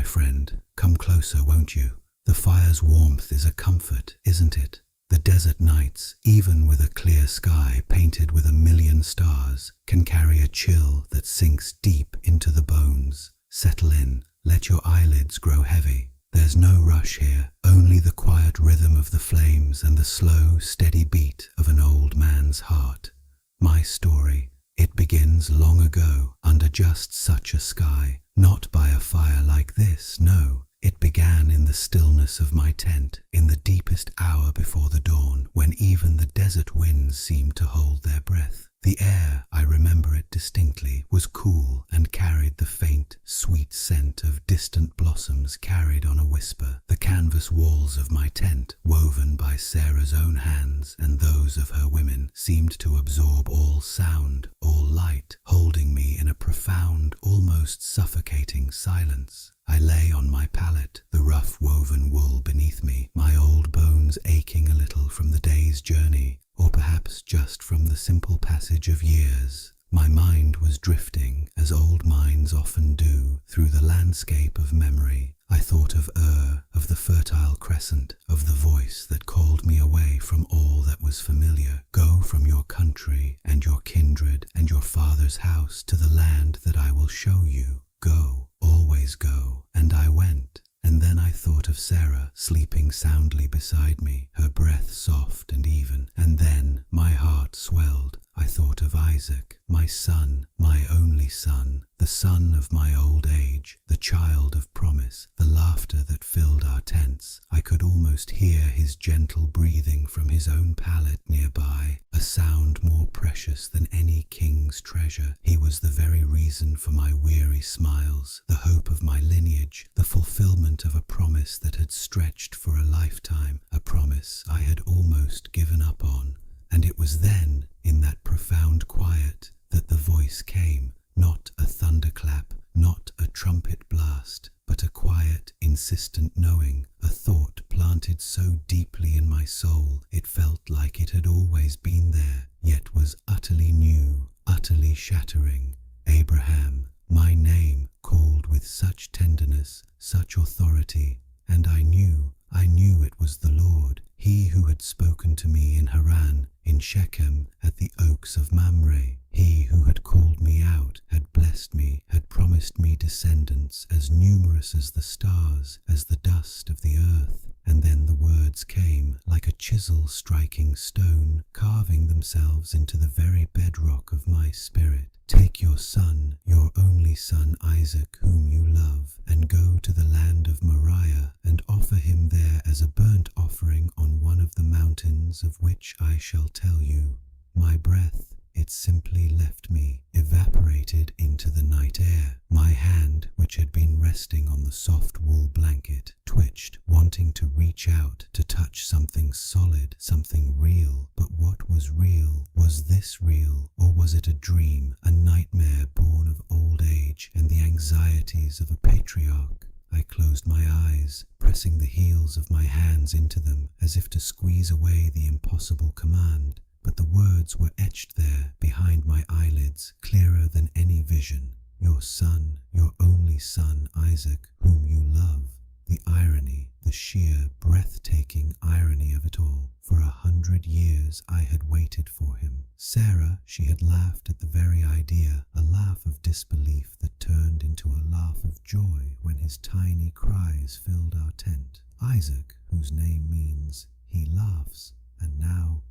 friend. Come closer, won't you? The fire's warmth is a comfort, isn't it? The desert nights, even with a clear sky painted with a million stars, can carry a chill that sinks deep into the bones. Settle in, let your eyelids grow heavy. There's no rush here, only the quiet rhythm of the flames and the slow, steady beat of an old man's heart. My story, it begins long ago, under just such a sky. Not by a fire like this, no. It began in the stillness of my tent, in the deepest hour before the dawn, when even the desert winds seemed to hold their breath. The air, I remember it distinctly, was cool and carried the faint, sweet scent of distant blossoms carried on a whisper. The canvas walls of my tent, woven by Sarah's own hands and those of her women, seemed to absorb all sound, all light, holding me in a profound, almost suffocating silence. I lay on my pallet, the rough woven wool beneath me, my old bones aching a little from the day's journey, or perhaps just from the simple passage of years. My mind was drifting, as old minds often do, through the landscape of memory. I thought of of the fertile crescent, of the voice that called me away from all that was familiar. Go from your country and your kindred and your father's house to the land that I will show you. Go, always go. And I went. And then I thought of Sarah sleeping soundly beside me, her breath soft and even. And then my heart swelled. I thought of Isaac, my son, my only son, the son of my old age, the child of promise, the laughter that filled our tents. I could almost hear his gentle breathing from his own pallet nearby, a sound more precious than any king's treasure. He was the very reason for my weary smiles, the hope of my lineage, the fulfillment of a promise that had stretched for a lifetime, a promise I had almost given up on. And it was then, in that profound quiet, that the voice came, not a thunderclap, not a trumpet blast, but a quiet, insistent knowing, a thought planted so deeply in my soul it felt like it had always been there, yet was utterly new, utterly shattering. Abraham, my name, called with such tenderness, such authority, and I knew it was the Lord, he who had spoken to me in Haran, in Shechem, at the oaks of Mamre, he who had called me out, had blessed me, had promised me descendants as numerous as the stars, as the dust of the earth. And then the words came, like a chisel striking stone, carving themselves into the very bedrock of my spirit. Take your son, your only son Isaac, whom you love, and go to the land of Moriah, and offer him there as a burnt offering on one of the mountains of which I shall tell you. My breath, it simply left me, evaporated into the night air. My hand, which had been resting on the soft wool blanket, twitched, wanting to reach out, to touch something solid, something real. But what was real? Was this real? Or was it a dream, a nightmare born of old age and the anxieties of a patriarch? I closed my eyes, pressing the heels of my hands into them, as if to squeeze away the impossible command. But the words were etched there, behind my eyelids, clearer than any vision. Your son, your only son, Isaac, whom you love. The irony, the sheer, breathtaking irony of it all. For 100 years I had waited for him. Sarah, she had laughed at the very idea, a laugh of disbelief that turned into a laugh of joy when his tiny cries filled our tent. Isaac, whose name means he laughs, and now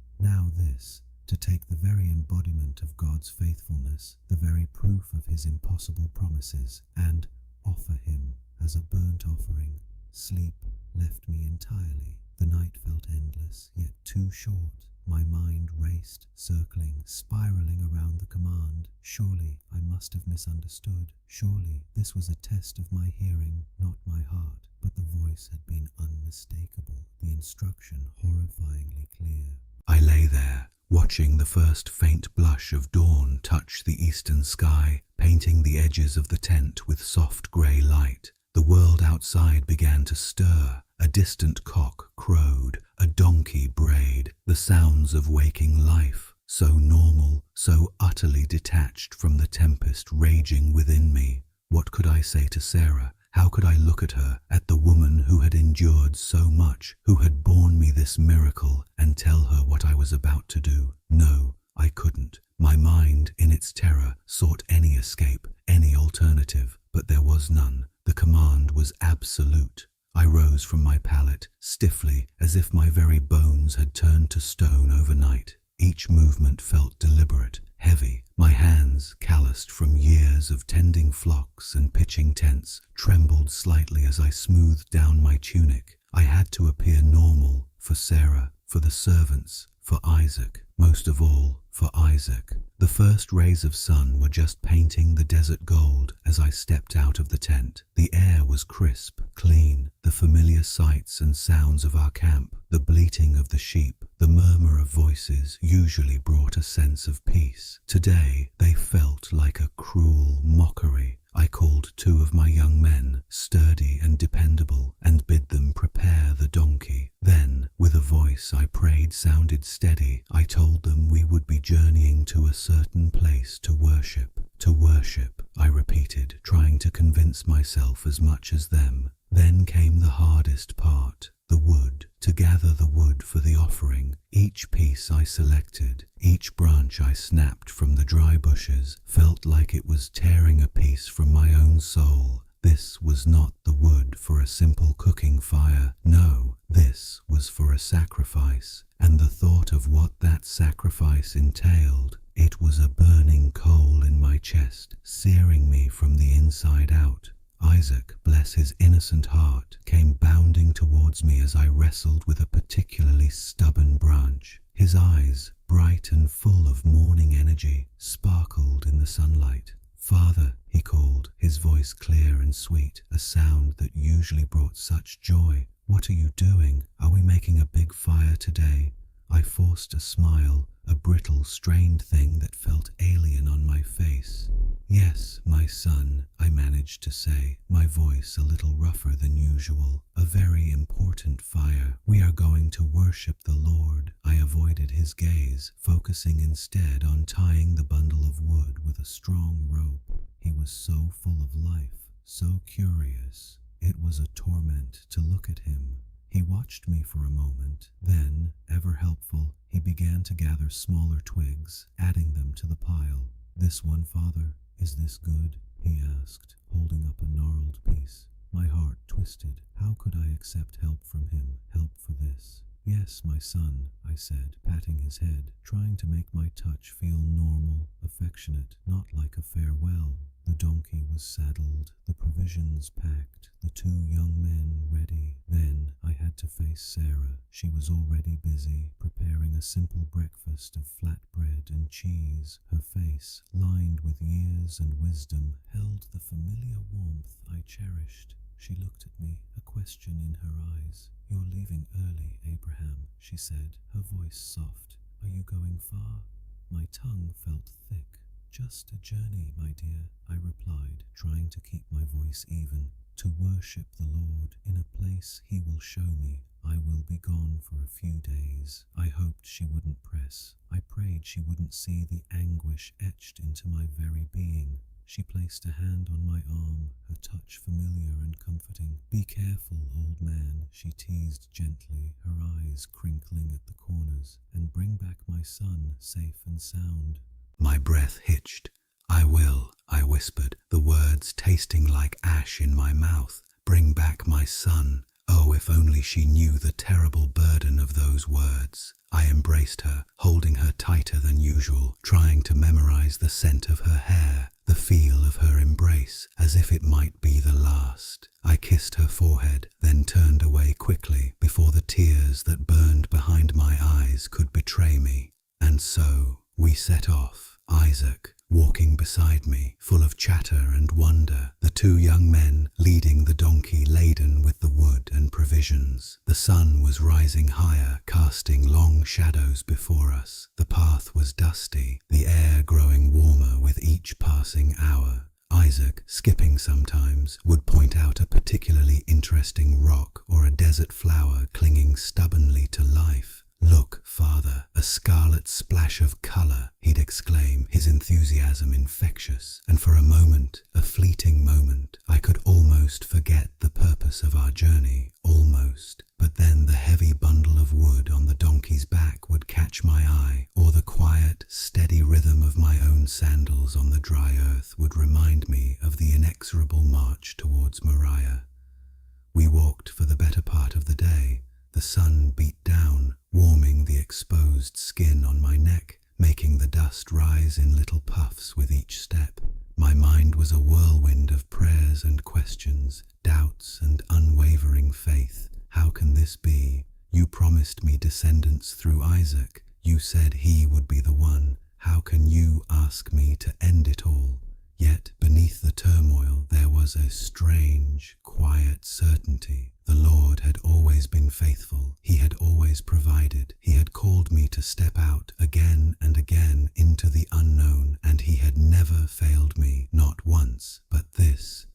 this, to take the very embodiment of God's faithfulness, the very proof of his impossible promises, and offer him as a burnt offering. Sleep left me entirely. The night felt endless, yet too short. My mind raced, circling, spiraling around the command. Surely I must have misunderstood. Surely this was a test of my hearing, not my heart. But the voice had been unmistakable, the instruction horrifyingly clear. I lay there, watching the first faint blush of dawn touch the eastern sky, painting the edges of the tent with soft grey light. The world outside began to stir. A distant cock crowed, a donkey brayed, the sounds of waking life, so normal, so utterly detached from the tempest raging within me. What could I say to Sarah? How could I look at her, at the woman who had endured so much, who had borne me this miracle, and tell her what I was about to do? No, I couldn't. My mind, in its terror, sought any escape, any alternative, but there was none. The command was absolute. I rose from my pallet, stiffly, as if my very bones had turned to stone overnight. Each movement felt deliberate, heavy. My hands, calloused from years of tending flocks and pitching tents, trembled slightly as I smoothed down my tunic. I had to appear normal for Sarah, for the servants, for Isaac, most of all, for Isaac. The first rays of sun were just painting the desert gold as I stepped out of the tent. The air was crisp, clean, the familiar sights and sounds of our camp, the bleating of the sheep, the murmur of voices usually brought a sense of peace. Today, they felt like a cruel mockery. I called 2 of my young men, sturdy and dependable, and bid them prepare the donkey. Then, with a voice I prayed sounded steady, I told them we would be journeying to a certain place to worship. To worship, I repeated, trying to convince myself as much as them. Then came the hardest part, the wood. To gather the wood for the offering. Each piece I selected, each branch I snapped from the dry bushes, felt like it was tearing a piece from my own soul. This was not the wood for a simple cooking fire. No, this was for a sacrifice, and the thought of what that sacrifice entailed, it was a burning coal in my chest, searing me from the inside out. Isaac, bless his innocent heart, came bounding towards me as I wrestled with a particularly stubborn branch. His eyes, bright and full of morning energy, sparkled in the sunlight. "Father," he called, his voice clear and sweet, a sound that usually brought such joy. "What are you doing? Are we making a big fire today?" I forced a smile, a brittle, strained thing that felt alien on my face. "Yes, my son," I managed to say, my voice a little rougher than usual. "A very important fire. We are going to worship the Lord." I avoided his gaze, focusing instead on tying the bundle of wood with a strong rope. He was so full of life, so curious. It was a torment to look at him. He watched me for a moment, then, ever helpful, he began to gather smaller twigs, adding them to the pile. "This one, Father, is this good?" he asked, holding up a gnarled piece. My heart twisted. How could I accept help from him, help for this? "Yes, my son," I said, patting his head, trying to make my touch feel normal, affectionate, not like a farewell. The donkey was saddled, the provisions packed, the 2 young men ready. Then I had to face Sarah. She was already busy, preparing a simple breakfast of flatbread and cheese. Her face, lined with years and wisdom, held the familiar warmth I cherished. She looked at me, a question in her eyes. "You're leaving early, Abraham," she said, her voice soft. "Are you going far?" My tongue felt thick. "Just a journey, my dear," I replied, trying to keep my voice even. "To worship the Lord in a place He will show me. I will be gone for a few days." I hoped she wouldn't press. I prayed she wouldn't see the anguish etched into my very being. She placed a hand on my arm, her touch familiar and comforting. "Be careful, old man," she teased gently, her eyes crinkling at the corners, "and bring back my son safe and sound." My breath hitched. "I will," I whispered, the words tasting like ash in my mouth. "Bring back my son." Oh, if only she knew the terrible burden of those words. I embraced her, holding her tighter than usual, trying to memorize the scent of her hair, the feel of her embrace, as if it might be the last. I kissed her forehead, then turned away quickly before the tears that burned behind my eyes could betray me. And so we set off, Isaac walking beside me, full of chatter and wonder, the 2 young men leading the donkey laden with the wood and provisions. The sun was rising higher, casting long shadows before us. The path was dusty, the air growing warmer with each passing hour. Isaac, skipping sometimes, would point out a particularly interesting rock or a desert flower clinging stubbornly to life. "Look, father, a scarlet splash of color," he'd exclaim, his enthusiasm infectious, and for a moment, a fleeting moment, I could almost forget the purpose of our journey, almost. But then the heavy bundle of wood on the donkey's back would catch my eye, or the quiet, steady rhythm of my own sandals on the dry earth would remind me of the inexorable march towards Moriah. We walked for the better part of the day. The sun beat down, warming the exposed skin on my neck, making the dust rise in little puffs with each step. My mind was a whirlwind of prayers and questions, doubts and unwavering faith. How can this be? You promised me descendants through Isaac. You said he would be the one. How can you ask me to end it all? Yet beneath the turmoil there was a strange, quiet certainty. The Lord had always been faithful. He had always provided. He had called me to step out again and again into the unknown, and he had never failed me, not once. But this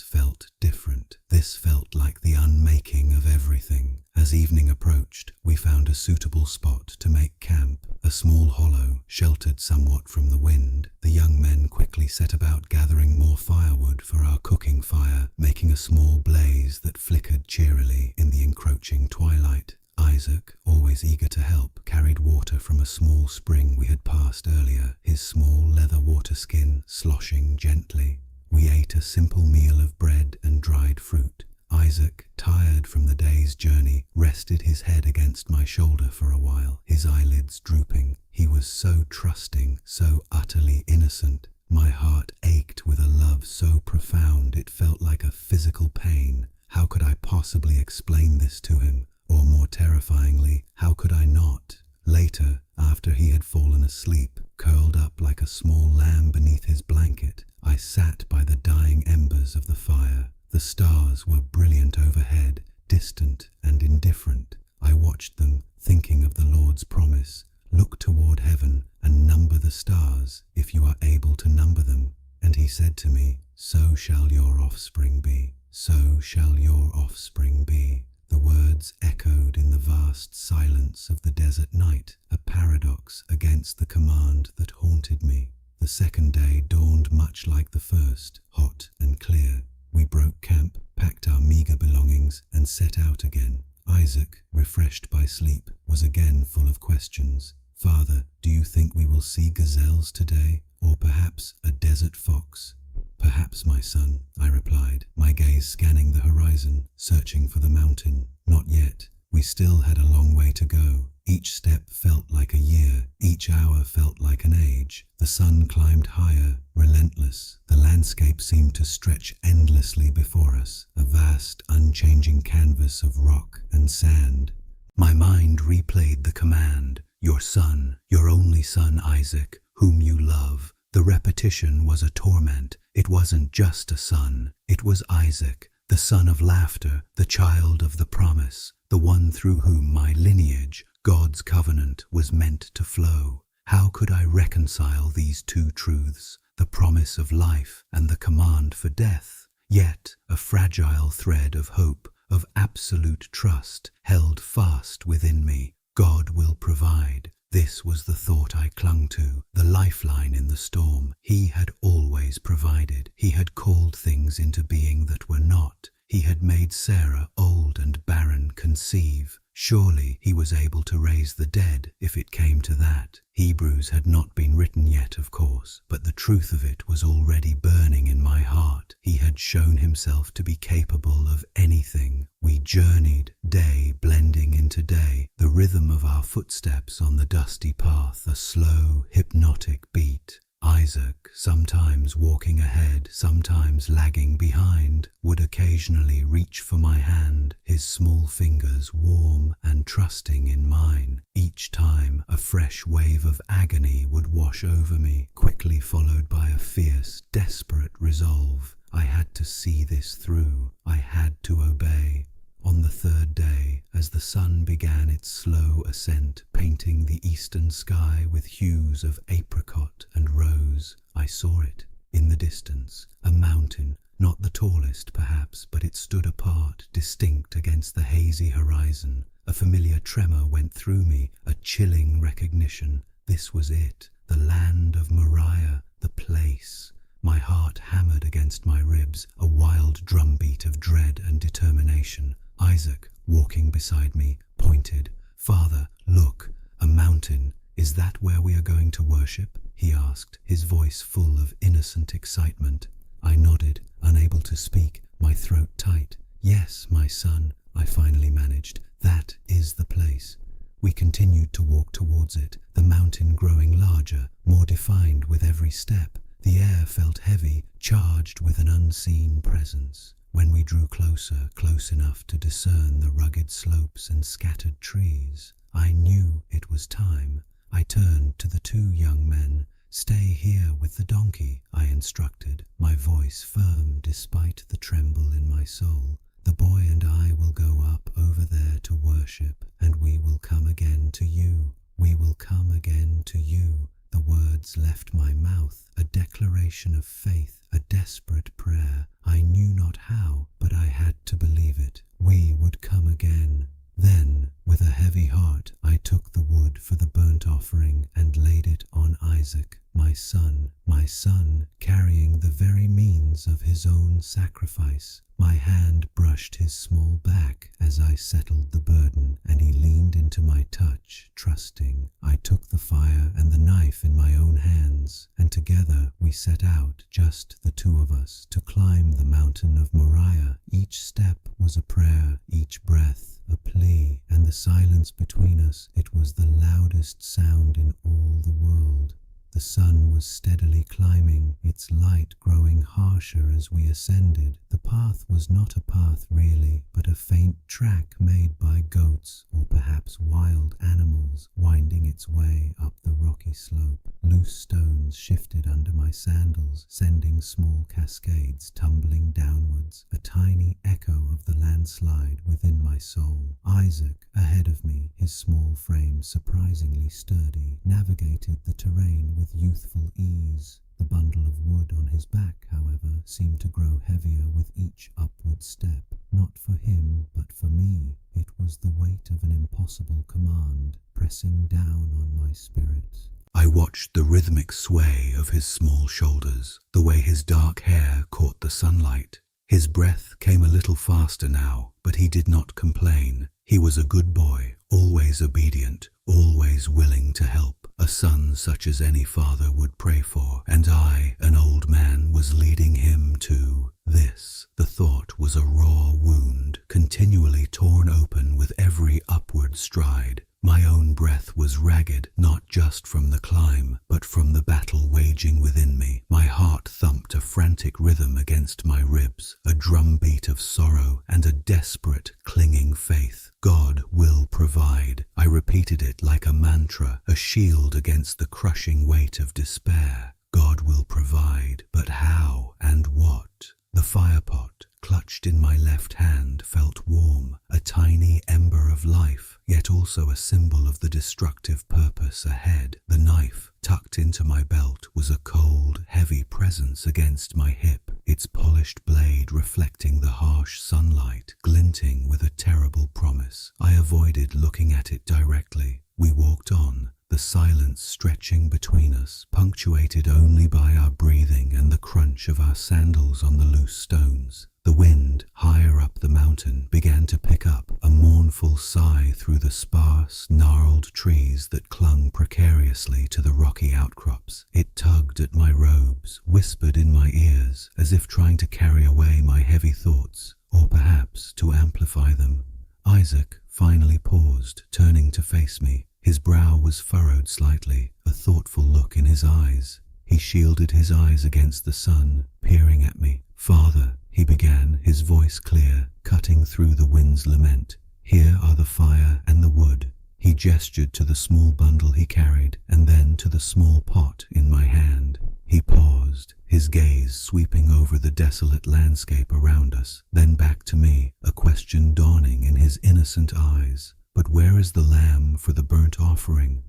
felt different. This felt like the unmaking of everything. As evening approached, we found a suitable spot to make camp, a small hollow, sheltered somewhat from the wind. The young men quickly set about gathering more firewood for our cooking fire, making a small blaze that flickered cheerily in the encroaching twilight. Isaac, always eager to help, carried water from a small spring we had passed earlier, his small leather water skin sloshing gently. We ate a simple meal of bread and dried fruit. Isaac, tired from the day's journey, rested his head against my shoulder for a while, his eyelids drooping. He was so trusting, so utterly innocent. My heart ached with a love so profound it felt like a physical pain. How could I possibly explain this to him? Or more terrifyingly, how could I not? Later, after he had fallen asleep, curled up like a small lamb beneath his blanket, I sat by the dying embers of the fire. The stars were brilliant overhead, distant and indifferent. I watched them, thinking of the Lord's promise. Look toward heaven and number the stars, if you are able to number them. And he said to me, so shall your offspring be. So shall your offspring be. The words echoed in the vast silence of the desert night, a paradox against the command that haunted me. The second day dawned much like the first, hot and clear. We broke camp, packed our meager belongings, and set out again. Isaac, refreshed by sleep, was again full of questions. Father, do you think we will see gazelles today, or perhaps a desert fox? Perhaps, my son, I replied, my gaze scanning the horizon, searching for the mountain. Not yet. We still had a long way to go. Each step felt like a year. Each hour felt like an age. The sun climbed higher, relentless. The landscape seemed to stretch endlessly before us, a vast, unchanging canvas of rock and sand. My mind replayed the command, your son, your only son Isaac, whom you love. The repetition was a torment. It wasn't just a son. It was Isaac, the son of laughter, the child of the promise, the one through whom my lineage, God's covenant, was meant to flow. How could I reconcile these two truths, the promise of life and the command for death? Yet a fragile thread of hope, of absolute trust, held fast within me. God will provide. This was the thought I clung to, the lifeline in the storm. He had always provided. He had called things into being that were not. He had made Sarah, old and barren, conceive. Surely he was able to raise the dead if it came to that. Hebrews had not been written yet, of course, but the truth of it was already burning in my heart. He had shown himself to be capable of anything. We journeyed, day blending into day, the rhythm of our footsteps on the dusty path, a slow, hypnotic beat. Isaac, sometimes walking ahead, sometimes lagging behind, would occasionally reach for my hand, his small fingers warm and trusting in mine. Each time, a fresh wave of agony would wash over me, quickly followed by a fierce, desperate resolve. I had to see this through. I had to obey. On the third day, as the sun began its slow ascent, painting the eastern sky with hues of apricot and rose, I saw it, in the distance, a mountain, not the tallest perhaps, but it stood apart, distinct against the hazy horizon, A familiar tremor went through me, a chilling recognition. This was it, the land of Moriah, the place. My heart hammered against my ribs, a wild drumbeat of dread and determination. Isaac, walking beside me, pointed. "Father, look, a mountain. Is that where we are going to worship?" he asked, his voice full of innocent excitement. I nodded, unable to speak, my throat tight. "Yes, my son," I finally managed. "That is the place." We continued to walk towards it, the mountain growing larger, more defined with every step. The air felt heavy, charged with an unseen presence. When we drew closer, close enough to discern the rugged slopes and scattered trees, I knew it was time. I turned to the two young men. "Stay here with the donkey," I instructed, my voice firm despite the tremble in my soul. "The boy and I will go up over there to worship, and we will come again to you. We will come again to you." The words left my mouth, a declaration of faith, a desperate prayer. I knew not how, but I had to believe it. We would come again. Then, with a heavy heart, I took the wood for the burnt offering and laid it on Isaac, my son, carrying the very means of his own sacrifice. My hand brushed his small back as I settled the burden, and he leaned into my touch, trusting. I took the fire and the knife in my own hands, and together we set out, just the two of us, to climb the mountain of Moriah. Each step was a prayer, each breath a plea, and the silence between us, it was the loudest sound in all the world. The sun was steadily climbing, its light growing harsher as we ascended. The path was not a path really, but a faint track made by goats or perhaps wild animals, winding its way up the rocky slope. Loose stones shifted under my sandals, sending small cascades tumbling downwards, a tiny echo of the landslide within my soul. Isaac, ahead of me, his small frame surprisingly sturdy, navigated the terrain with youthful ease. The bundle of wood on his back, however, seemed to grow heavier with each upward step. Not for him, but for me, it was the weight of an impossible command, pressing down on my spirit. I watched the rhythmic sway of his small shoulders, the way his dark hair caught the sunlight. His breath came a little faster now, but he did not complain. He was a good boy, always obedient, always willing to help, a son such as any father would pray for, and I, an old man, was leading him to this. The thought was a raw wound, continually torn open with every upward stride. My own breath was ragged, not just from the climb, but from the battle waging within me. My heart thumped a frantic rhythm against my ribs, a drumbeat of sorrow and a desperate, clinging faith. God will provide. I repeated it like a mantra, a shield against the crushing weight of despair. God will provide, but how and what? The firepot, clutched in my left hand, felt warm, a tiny ember of life, yet also a symbol of the destructive purpose ahead. The knife, tucked into my belt, was a cold, heavy presence against my hip, its polished blade reflecting the harsh sunlight, glinting with a terrible promise. I avoided looking at it directly. We walked on, the silence stretching between us, punctuated only by our breathing and the crunch of our sandals on the loose stones. The wind, higher up the mountain, began to pick up, a mournful sigh through the sparse, gnarled trees that clung precariously to the rocky outcrops. It tugged at my robes, whispered in my ears, as if trying to carry away my heavy thoughts, or perhaps to amplify them. Isaac finally paused, turning to face me. His brow was furrowed slightly, a thoughtful look in his eyes. He shielded his eyes against the sun, peering at me. "Father," he began, his voice clear, cutting through the wind's lament. "Here are the fire and the wood." He gestured to the small bundle he carried, and then to the small pot in my hand. He paused, his gaze sweeping over the desolate landscape around us, then back to me, a question dawning in his innocent eyes. "But where is the lamb for the burnt offering?"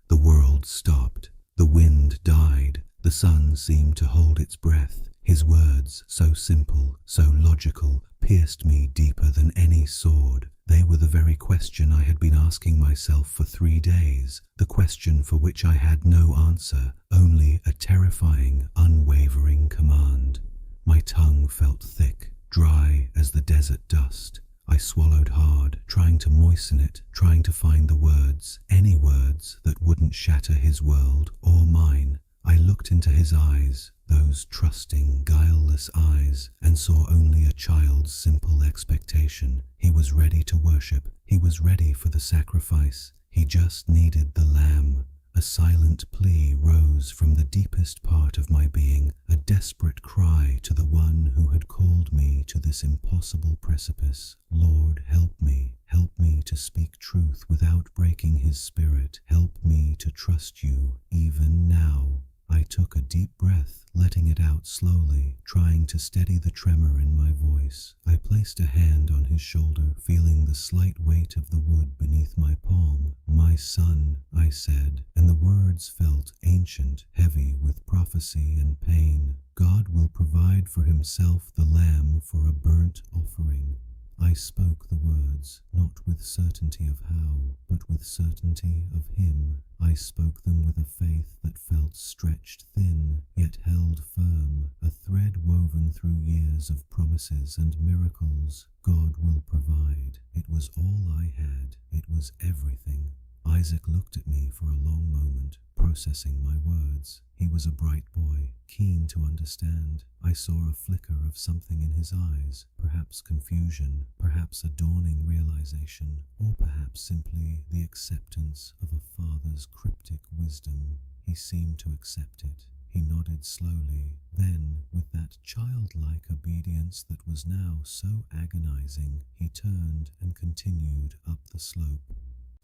The world stopped. The wind died. The sun seemed to hold its breath. His words, so simple, so logical, pierced me deeper than any sword. They were the very question I had been asking myself for 3 days, the question for which I had no answer, only a terrifying, unwavering command. My tongue felt thick, dry as the desert dust. I swallowed hard, trying to moisten it, trying to find the words, any words that wouldn't shatter his world or mine. I looked into his eyes, those trusting, guileless eyes, and saw only a child's simple expectation. He was ready to worship. He was ready for the sacrifice. He just needed the lamb. A silent plea rose from the deepest part of my being, a desperate cry to the one who had called me to this impossible precipice. Lord, help me to speak truth without breaking his spirit. Help me to trust you even now. I took a deep breath, letting it out slowly, trying to steady the tremor in my voice. I placed a hand on his shoulder, feeling the slight weight of the wood beneath my palm. "My son," I said, and the words felt ancient, heavy with prophecy and pain. "God will provide for himself the lamb for a burnt offering." I spoke the words, not with certainty of how, but with certainty of him. I spoke them with a faith that felt stretched thin, yet held firm, a thread woven through years of promises and miracles. God will provide. It was all I had. It was everything. Isaac looked at me for a long moment, processing my words. He was a bright boy, keen to understand. I saw a flicker of something in his eyes, perhaps confusion, perhaps a dawning realization, or perhaps simply the acceptance of a father's cryptic wisdom. He seemed to accept it. He nodded slowly. Then, with that childlike obedience that was now so agonizing, he turned and continued up the slope.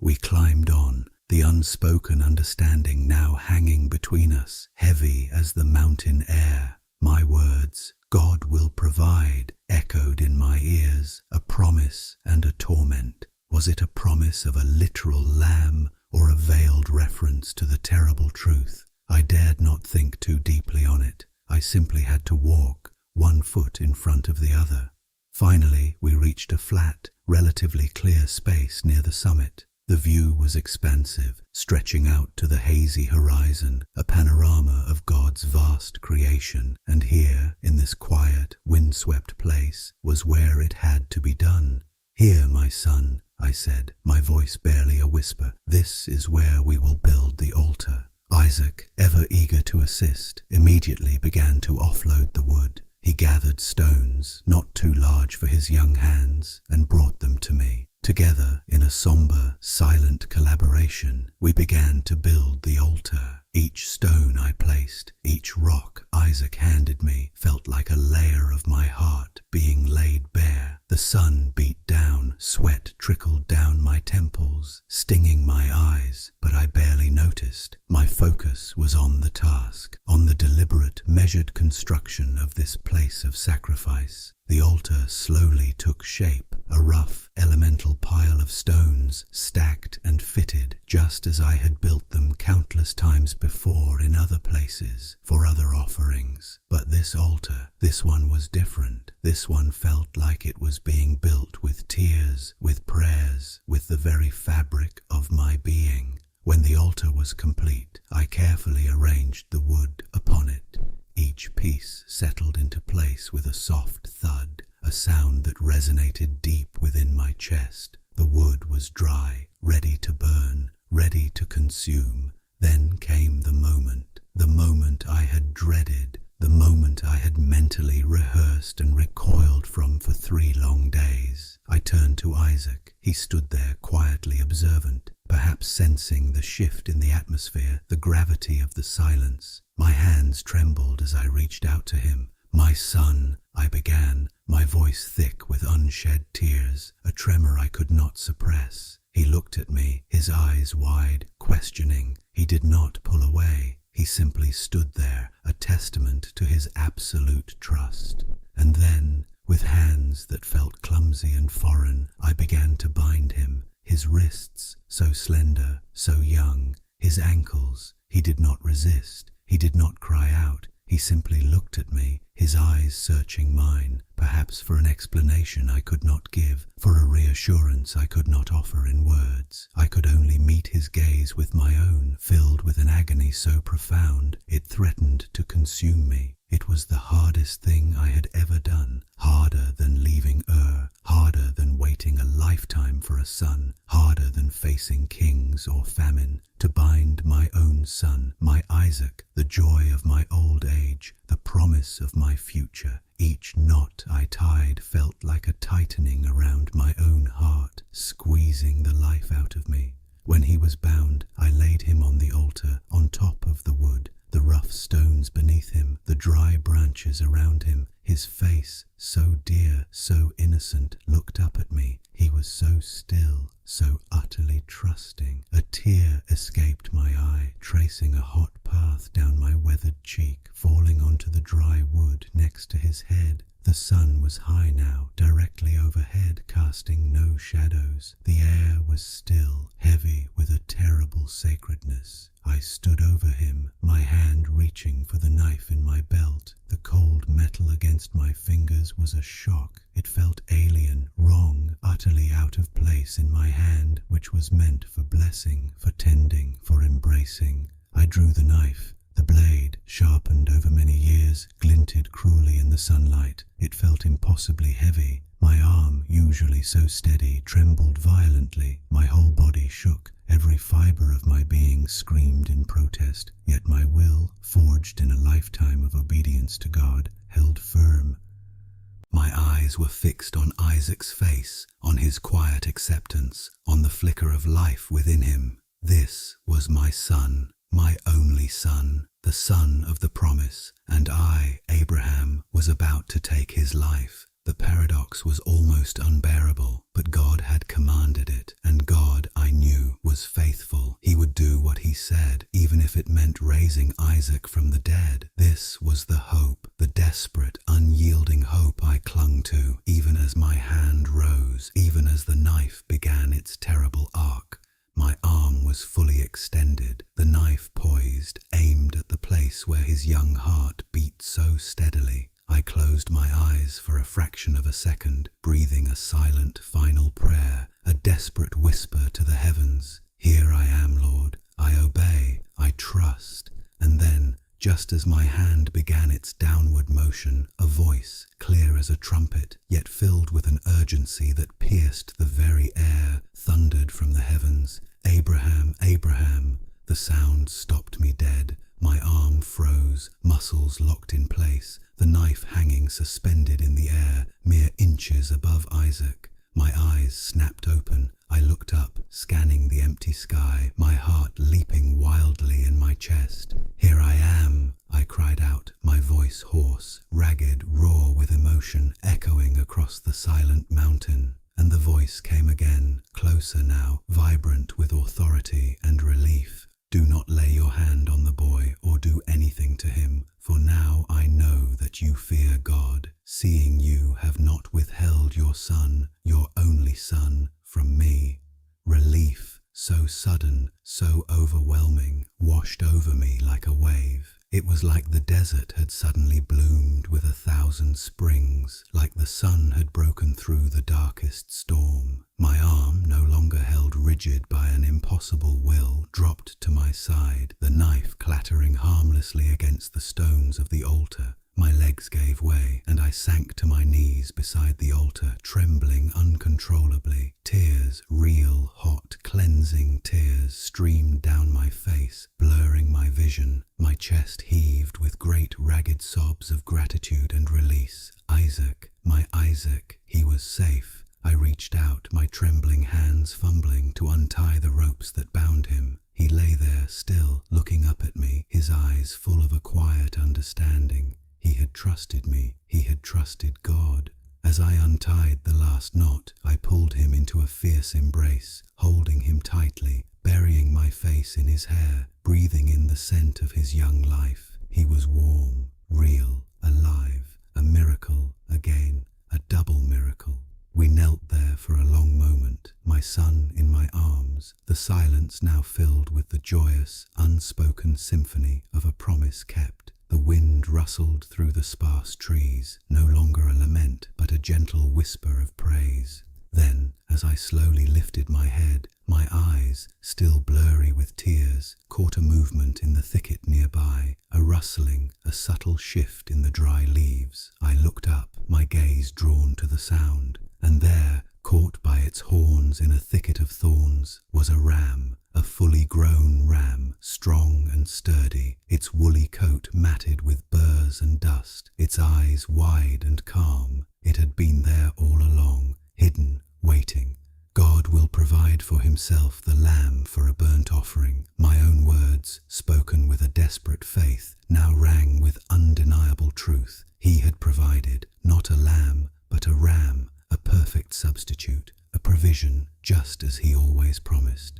We climbed on, the unspoken understanding now hanging between us, heavy as the mountain air. My words, "God will provide," echoed in my ears, a promise and a torment. Was it a promise of a literal lamb or a veiled reference to the terrible truth? I dared not think too deeply on it. I simply had to walk, one foot in front of the other. Finally, we reached a flat, relatively clear space near the summit. The view was expansive, stretching out to the hazy horizon, a panorama of God's vast creation, and here, in this quiet, windswept place, was where it had to be done. "Here, my son," I said, my voice barely a whisper, "this is where we will build the altar." Isaac, ever eager to assist, immediately began to offload the wood. He gathered stones, not too large for his young hands, and brought them to me. Together, in a somber, silent collaboration, we began to build the altar. Each stone I placed, each rock Isaac handed me, felt like a layer of my heart being laid bare. The sun beat down, sweat trickled down my temples, stinging my eyes, but I barely noticed. My focus was on the task, on the deliberate, measured construction of this place of sacrifice. The altar slowly took shape, a rough, elemental pile of stones, stacked and fitted just as I had built them countless times before in other places, for other offerings. But this altar, this one was different. This one felt like it was being built with tears, with prayers, with the very fabric of my being. When the altar was complete, I carefully arranged the wood upon it. Each piece settled into place with a soft thud, a sound that resonated deep within my chest. The wood was dry, ready to burn, ready to consume. Then came the moment I had dreaded, the moment I had mentally rehearsed and recoiled from for 3 long days. I turned to Isaac. He stood there quietly observant, perhaps sensing the shift in the atmosphere, the gravity of the silence. My hands trembled as I reached out to him. "My son," I began, my voice thick with unshed tears, a tremor I could not suppress. He looked at me, his eyes wide, questioning. He did not pull away. He simply stood there, a testament to his absolute trust. And then, with hands that felt clumsy and foreign, I began to bind him. His wrists, so slender, so young, his ankles. He did not resist. He did not cry out. He simply looked at me, his eyes searching mine, perhaps for an explanation I could not give, for a reassurance I could not offer in words. I could only meet his gaze with my own, filled with an agony so profound it threatened to consume me. It was the hardest thing I had ever done, harder than leaving harder than waiting a lifetime for a son, harder than facing kings or famine. To bind my own son, my Isaac, the joy of my old age, the promise of my future. Each knot I tied felt like a tightening around my own heart, squeezing the life out of me. When he was bound, I laid him on the altar, on top of the wood, the rough stones beneath him, the dry branches around him. His face, so dear, so innocent, looked up at me. He was so still, so utterly trusting. A tear escaped my eye, tracing a hot path down my weathered cheek, falling onto the dry wood next to his head. The sun was high now, directly overhead, casting no shadows. The air was still, heavy with a terrible sacredness. I stood over him, my hand reaching for the knife in my belt. The cold metal against my fingers was a shock. It felt alien, wrong, utterly out of place in my hand, which was meant for blessing, for tending, for embracing. I drew the knife. The blade, sharpened over many years, glinted cruelly in the sunlight. It felt impossibly heavy. My arm, usually so steady, trembled violently. My whole body shook. Every fiber of my being screamed in protest. Yet my will, forged in a lifetime of obedience to God, held firm. My eyes were fixed on Isaac's face, on his quiet acceptance, on the flicker of life within him. This was my son, my only son, the son of the promise, and I, Abraham, was about to take his life. The paradox was almost unbearable, but God had commanded it, and God, I knew, was faithful. He would do what he said, even if it meant raising Isaac from the dead. This was the hope, the desperate, unyielding hope I clung to, even as my hand rose, even as the knife began its terrible arc. My arm was fully extended, the knife poised, aimed at the place where his young heart beat so steadily. I closed my eyes for a fraction of a second, breathing a silent final prayer, a desperate whisper to the heavens. Here I am, Lord. I obey. I trust. And then, just as my hand began its downward motion, a voice, clear as a trumpet, yet filled with an urgency that pierced the very air, thundered from the heavens. Abraham, Abraham. The sound stopped me dead. My arm froze, muscles locked in place, the knife hanging suspended in the air, mere inches above Isaac. My eyes snapped open. I looked up, scanning the empty sky, my heart leaping wildly in my chest. Here I am, I cried out, my voice hoarse, ragged, raw with emotion, echoing across the silent mountain. And the voice came again, closer now, vibrant with authority and relief. Do not lay your hand on the boy or do anything to him, for now I know that you fear God, seeing you have not withheld your son, your only son, from me. Relief, so sudden, so overwhelming, washed over me like a wave. It was like the desert had suddenly bloomed with 1,000 springs, like the sun had broken through the darkest storm. My arm, no longer held rigid by an impossible will, dropped to my side, the knife clattering harmlessly against the stones of the altar. My legs gave way, and I sank to my knees beside the altar, trembling uncontrollably. Tears, real, hot, cleansing tears, streamed down my face, blurring my vision. My chest heaved with great ragged sobs of gratitude and release. Isaac, my Isaac, he was safe. I reached out, my trembling hands fumbling to untie the ropes that bound him. He lay there still, looking up at me, his eyes full of a quiet understanding. He had trusted me. He had trusted God. As I untied the last knot, I pulled him into a fierce embrace, holding him tightly, burying my face in his hair, breathing in the scent of his young life. He was warm, real, alive, a miracle again, a double miracle. We knelt there for a long moment, my son in my arms, the silence now filled with the joyous, unspoken symphony of a promise kept. The wind rustled through the sparse trees, no longer a lament, but a gentle whisper of praise. Then, as I slowly lifted my head, my eyes, still blurry with tears, caught a movement in the thicket nearby, a rustling, a subtle shift in the dry leaves. I looked up, my gaze drawn to the sound, and there, caught by its horns in a thicket of thorns, was a ram, a fully grown ram, strong and sturdy, its woolly coat matted with burrs and dust, its eyes wide and calm. It had been there all along, hidden, waiting. God will provide for himself the lamb for a burnt offering. My own words, spoken with a desperate faith, now rang with undeniable truth. He had provided, not a lamb, but a ram, a perfect substitute, a provision, just as he always promised.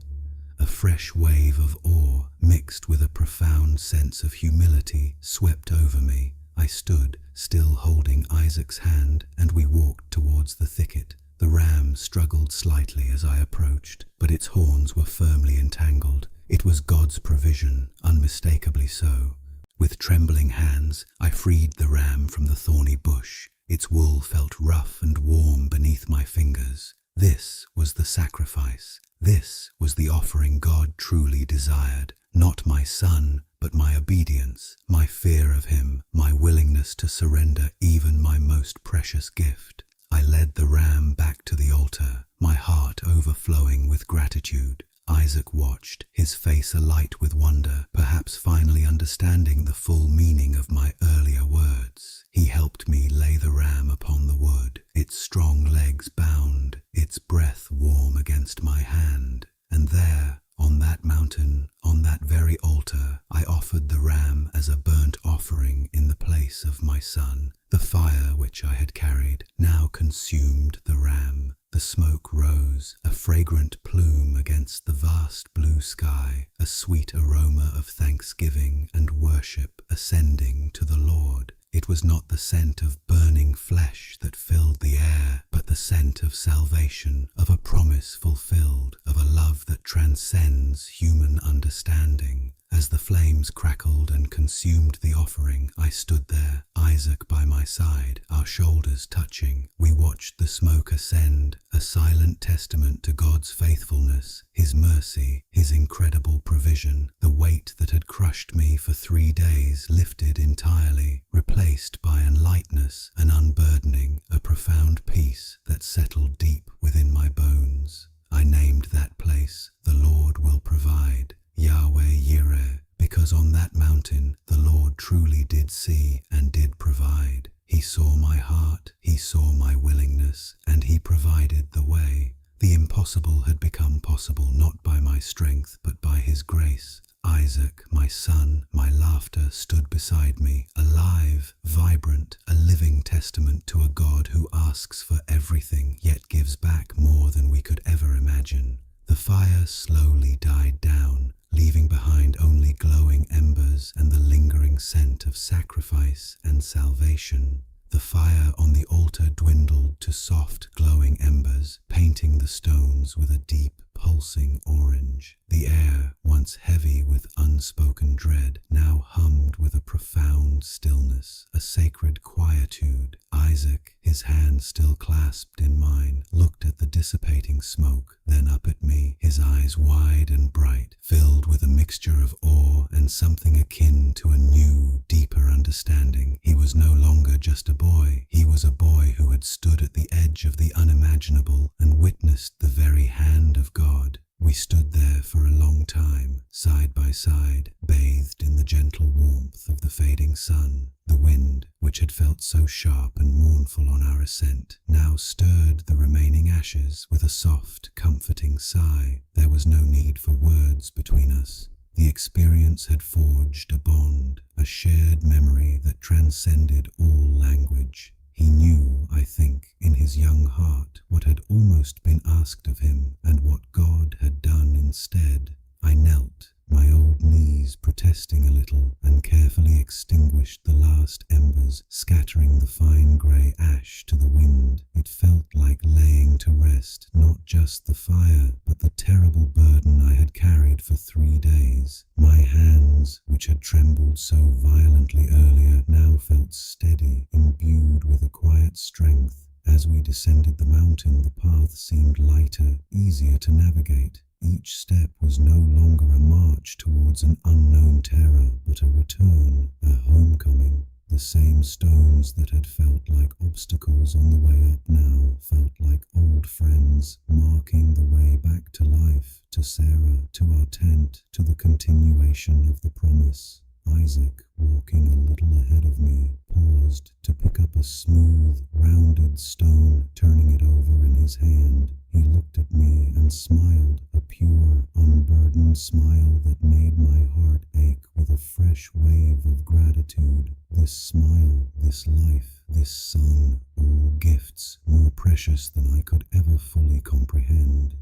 A fresh wave of awe, mixed with a profound sense of humility, swept over me. I stood, still holding Isaac's hand, and we walked towards the thicket. The ram struggled slightly as I approached, but its horns were firmly entangled. It was God's provision, unmistakably so. With trembling hands, I freed the ram from the thorny bush. Its wool felt rough and warm beneath my fingers. This was the sacrifice. This was the offering God truly desired. Not my son, but my obedience, my fear of him, my willingness to surrender even my most precious gift. I led the ram back to the altar, my heart overflowing with gratitude. Isaac watched, his face alight with wonder, perhaps finally understanding the full meaning of my earlier words. He helped me lay the ram upon the wood, its strong legs bound, its breath warm against my hand. And there, on that mountain, on that very altar, I offered the ram as a burnt offering in the place of my son. The fire which I had carried now consumed the ram. The smoke rose, a fragrant plume against the vast blue sky, a sweet aroma of thanksgiving and worship ascending to the Lord. It was not the scent of burning flesh that filled the air, but the scent of salvation, of a promise fulfilled, of a love that transcends human understanding. As the flames crackled and consumed the offering, I stood there, Isaac by my side, our shoulders touching. We watched the smoke ascend, a silent testament to God's faithfulness, his mercy, his incredible provision. The weight that had crushed me for 3 days lifted entirely, replaced by an lightness, an unburdening, a profound peace that settled deep within my bones. I named that place, "The Lord Will Provide." Yahweh Yireh, because on that mountain the Lord truly did see and did provide. He saw my heart, he saw my willingness, and he provided the way. The impossible had become possible not by my strength but by his grace. Isaac, my son, my laughter, stood beside me, alive, vibrant, a living testament to a God who asks for everything yet gives back more than we could ever imagine. The fire slowly died down, leaving behind only glowing embers and the lingering scent of sacrifice and salvation. The fire on the altar dwindled to soft, glowing embers, painting the stones with a deep, pulsing orange. The air, once heavy with unspoken dread, now hummed with a profound stillness, a sacred quietude. Isaac, his hand still clasped in mine, looked at the dissipating smoke, then up at me, his eyes wide and bright, filled with a mixture of awe and something akin to a new, deeper understanding. He was no longer just a boy. He was a boy who had stood at the edge of the unimaginable and witnessed the very hand of God. We stood there for a long time, side by side, bathed in the gentle warmth of the fading sun. The wind, which had felt so sharp and mournful on our ascent, now stirred the remaining ashes with a soft, comforting sigh. There was no need for words between us. The experience had forged a bond, a shared memory that transcended all language. He knew, I think, in his young heart what had almost been asked of him and what God had done instead. I knelt, my old knees protesting a little, and carefully extinguished the last embers, scattering the fine grey ash to the wind. It felt like laying to rest not just the fire, but felt the terrible burden I had carried for 3 days. My hands, which had trembled so violently earlier, now felt steady, imbued with a quiet strength. As we descended the mountain, the path seemed lighter, easier to navigate. Each step was no longer a march towards an unknown terror, but a return, a homecoming. The same stones that had felt like obstacles on the way up now felt like old friends, marking the way back to life, to Sarah, to our tent, to the continuation of the promise. Isaac, walking a little ahead of me, paused to pick up a smooth, rounded stone, turning it over in his hand. He looked at me and smiled, a pure, unburdened smile that made my heart ache with a fresh wave of gratitude. This smile, this life, this son, all gifts more precious than I could ever fully comprehend.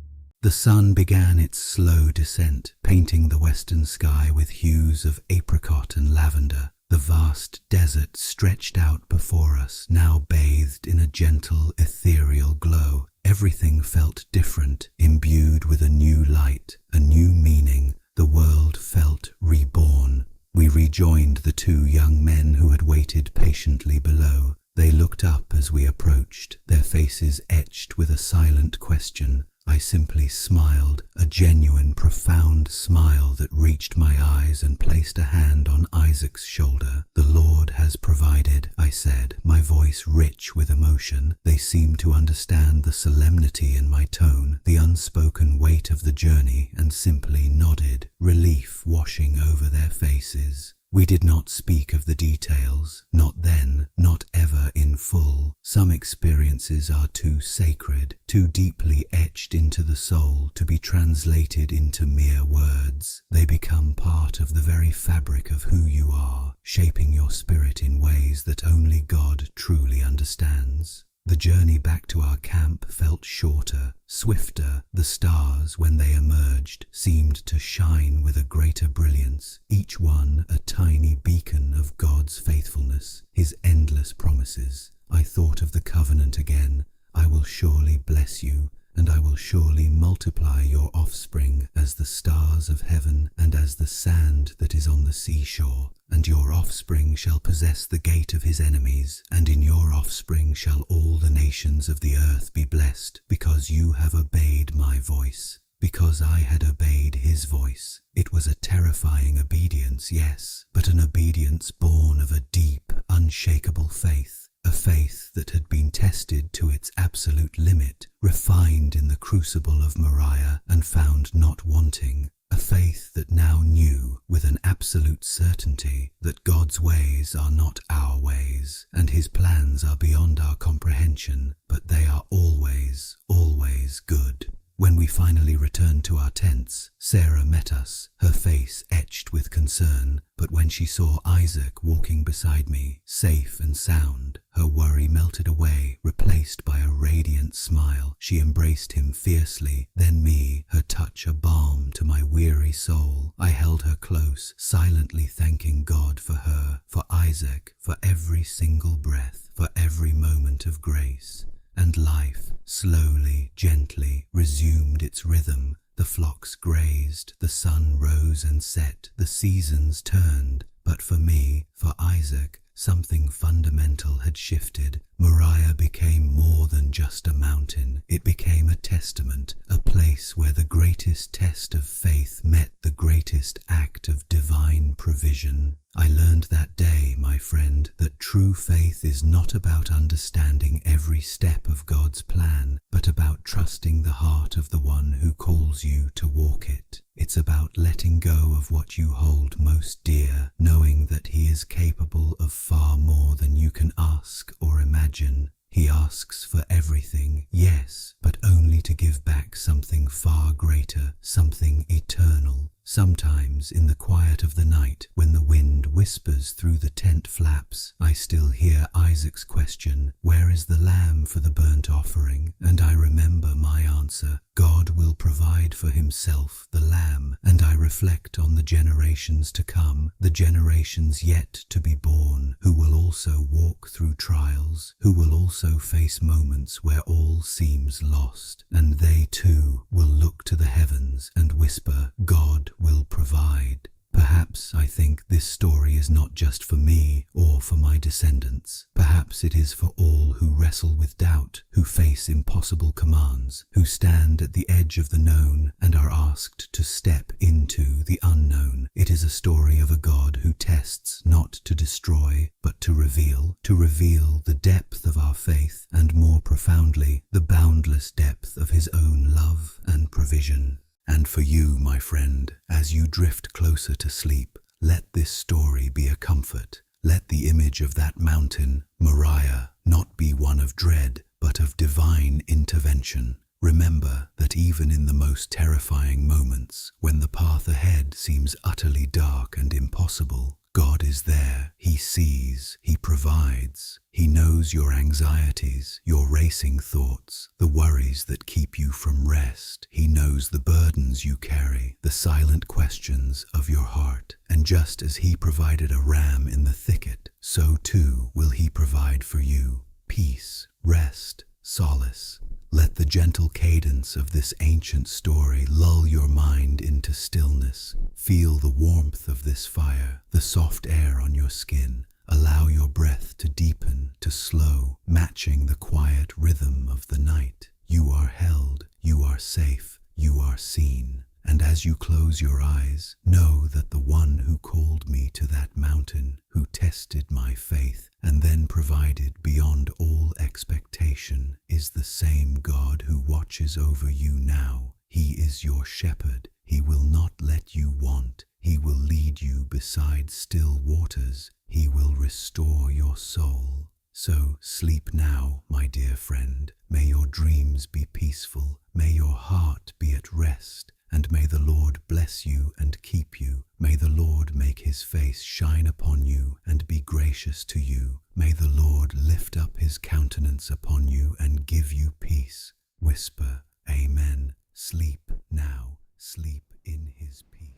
The sun began its slow descent, painting the western sky with hues of apricot and lavender. The vast desert stretched out before us, now bathed in a gentle, ethereal glow. Everything felt different, imbued with a new light, a new meaning. The world felt reborn. We rejoined the 2 young men who had waited patiently below. They looked up as we approached, their faces etched with a silent question. I simply smiled, a genuine, profound smile that reached my eyes and placed a hand on Isaac's shoulder. "The Lord has provided," I said, my voice rich with emotion. They seemed to understand the solemnity in my tone, the unspoken weight of the journey, and simply nodded, relief washing over their faces. We did not speak of the details, not then, not ever in full. Some experiences are too sacred, too deeply etched into the soul to be translated into mere words. They become part of the very fabric of who you are, shaping your spirit in ways that only God truly understands. The journey back to our camp felt shorter, swifter. The stars, when they emerged, seemed to shine with a greater brilliance, each one a tiny beacon of God's faithfulness, His endless promises. I thought of the covenant again. "I will surely bless you, and I will surely multiply your offspring as the stars of heaven and as the sand that is on the seashore. And your offspring shall possess the gate of his enemies, and in your offspring shall all the nations of the earth be blessed, because you have obeyed my voice." Because I had obeyed his voice. It was a terrifying obedience, yes, but an obedience born of a deep, unshakable faith. A faith that had been tested to its absolute limit, refined in the crucible of Moriah and found not wanting. A faith that now knew with an absolute certainty that God's ways are not our ways, and His plans are beyond our comprehension, but they are always, always good. When we finally returned to our tents, Sarah met us, her face etched with concern, but when she saw Isaac walking beside me, safe and sound, her worry melted away, replaced by a radiant smile. She embraced him fiercely, then me, her touch a balm to my weary soul. I held her close, silently thanking God for her, for Isaac, for every single breath, for every moment of grace. And life, slowly, gently, resumed its rhythm. The flocks grazed, the sun rose and set, the seasons turned. But for me, for Isaac, something fundamental had shifted. Moriah became more than just a mountain. It became a testament, a place where the greatest test of faith met the greatest act of divine provision. I learned that day, my friend, that true faith is not about understanding every step of God's plan, but about trusting the heart of the one who calls you to walk it. It's about letting go of what you hold most dear, knowing that He is capable of far more than you can ask or imagine. He asks for everything, yes, but only to give back something far greater, something eternal, Sometimes, in the quiet of the night, when the wind whispers through the tent flaps, I still hear Isaac's question, "Where is the lamb for the burnt offering?" And I remember my answer, "God will provide for himself the lamb." And I reflect on the generations to come, the generations yet to be born, who will also walk through trials, who will also face moments where all seems lost, and they too will look to the heavens and whisper, "God will provide." Perhaps I think this story is not just for me or for my descendants. Perhaps it is for all who wrestle with doubt, who face impossible commands, who stand at the edge of the known and are asked to step into the unknown. It is a story of a God who tests not to destroy, but to reveal the depth of our faith and, more profoundly, the boundless depth of his own love and provision. And for you, my friend, as you drift closer to sleep, let this story be a comfort. Let the image of that mountain, Moriah, not be one of dread, but of divine intervention. Remember that even in the most terrifying moments, when the path ahead seems utterly dark and impossible, God is there. He sees, he provides. He knows your anxieties, your racing thoughts, the worries that keep you from rest. He knows the burdens you carry, the silent questions of your heart. And just as he provided a ram in the thicket, so too will he provide for you peace, rest, solace. Let the gentle cadence of this ancient story lull your mind into stillness. Feel the warmth of this fire, the soft air on your skin. Allow your breath to deepen, to slow, matching the quiet rhythm of the night. You are held, you are safe, you are seen. And as you close your eyes, know that the one who called me to that mountain, who tested my faith, and then provided beyond all expectation, is the same God who watches over you now. He is your shepherd. He will not let you want. He will lead you beside still waters. He will restore your soul. So sleep now, my dear friend. May your dreams be peaceful. May your heart be at rest. And may the Lord bless you and keep you. May the Lord make his face shine upon you and be gracious to you. May the Lord lift up his countenance upon you and give you peace. Whisper, Amen. Sleep now. Sleep in his peace.